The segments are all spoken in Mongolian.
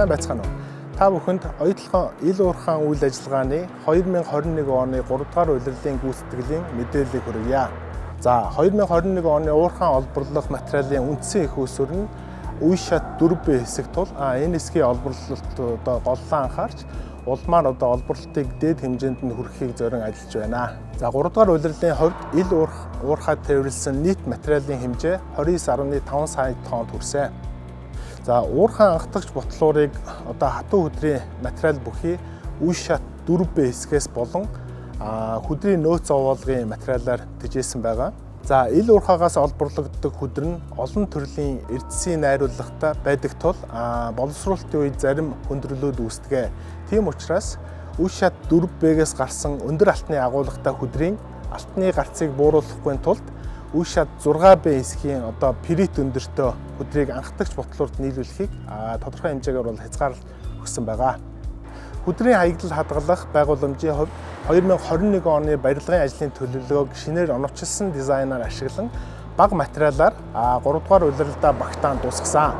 Сайн байцгаана уу? Та бүхэнд оюутлын ил уурхайн үйл ажиллагааны 2021 оны 3 дугаар улирлын гүйцэтгэлийн мэдээллийг хүргье. За 2021 оны уурхайн олборлох материалын үндсэн их үүсвэр нь үе шат 4B хэсэг тул энэ хэсгийн олборлолт голлон анхаарч улмаар олборлолтыг дээд хэмжээнд нь хүргэхийг зорин ажиллаж байна. За 3 дугаар улирлын хувьд ил уурхайд тээвэрлсэн нийт материалын хэмжээ 29.5 сая тоннд хүрсэн. За уурхайн анхдагч ботлуурыг хатуу хөдрийн материал бүхий үе шат 4B хэсгээс болон хөдрийн нөөц овоолгын материалаар тэжээсэн байгаа. За ил уурхаагаас олборлогддог хөдөр нь олон төрлийн эрдэсийн найруулгатай байдаг тул боловсруулалтын үед зарим хүндрэлүүд үүсдэг. Тийм учраас үе шат 4B-гээс гарсан өндөр алтны агуулгатай хөдрийн алтны гарцыг бууруулахгүй тулд үе шат 6B хэсгийн перит өндөртөө хөдрийг анхдагч ботлуурд нийлүүлэхийг тодорхой хэмжээгээр хязгаарлалт өгсөн байгаа. Хөдрийн хаягдал хадгалах байгууламжийн хувьд 2021 оны барилгын ажлын төлөвлөгөөг шинээр оновчилсан дизайнаар ашиглан бага материалаар 3 дугаар улиралдаа багтаан дуусгасан.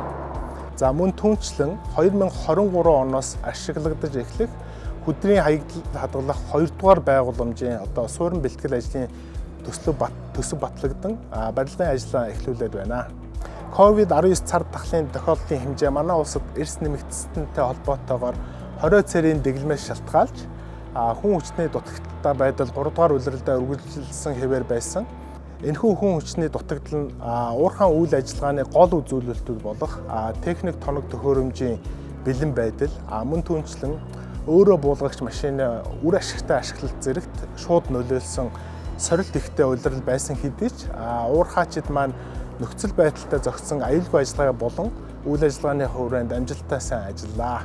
За мөн түүнчлэн 2023 оноос ашиглагдаж эхлэх хөдрийн хаягдал хадгалах 2 дугаар байгууламжийн суурин бэлтгэл ажлын төсөв батлагдсан барилгын ажлаа эхлүүлээд байна. COVID-19 цар тахлын тохиолдлын хэмжээ манай улсад эрс нэмэгдсэнтэй холбоотойгоор 20 цэрийн дэглэмээс шалтгаалж хүн хүчний дутагдaltaй байдал 3 дугаар улиралдаа үргэлжилсэн хэвээр байсан. Энэхүү хүн хүчний дутагдал нь уурхайн үйл ажиллагааны гол үзүүлэлтүүд болох техник тоног төхөөрөмжийн бэлэн байдал, мөн түүнчлэн өөрөө буулгагч машины үр ашигтай ашиглалт зэрэгт шууд нөлөөлсөн сорилт ихтэй улирал байсан хэдий ч уурхайчид маань нөхцөл байдалтай зохицсон аюулгүй ажиллагаа болон үйл ажиллагааны хувьд амжилттай сайн ажиллаа.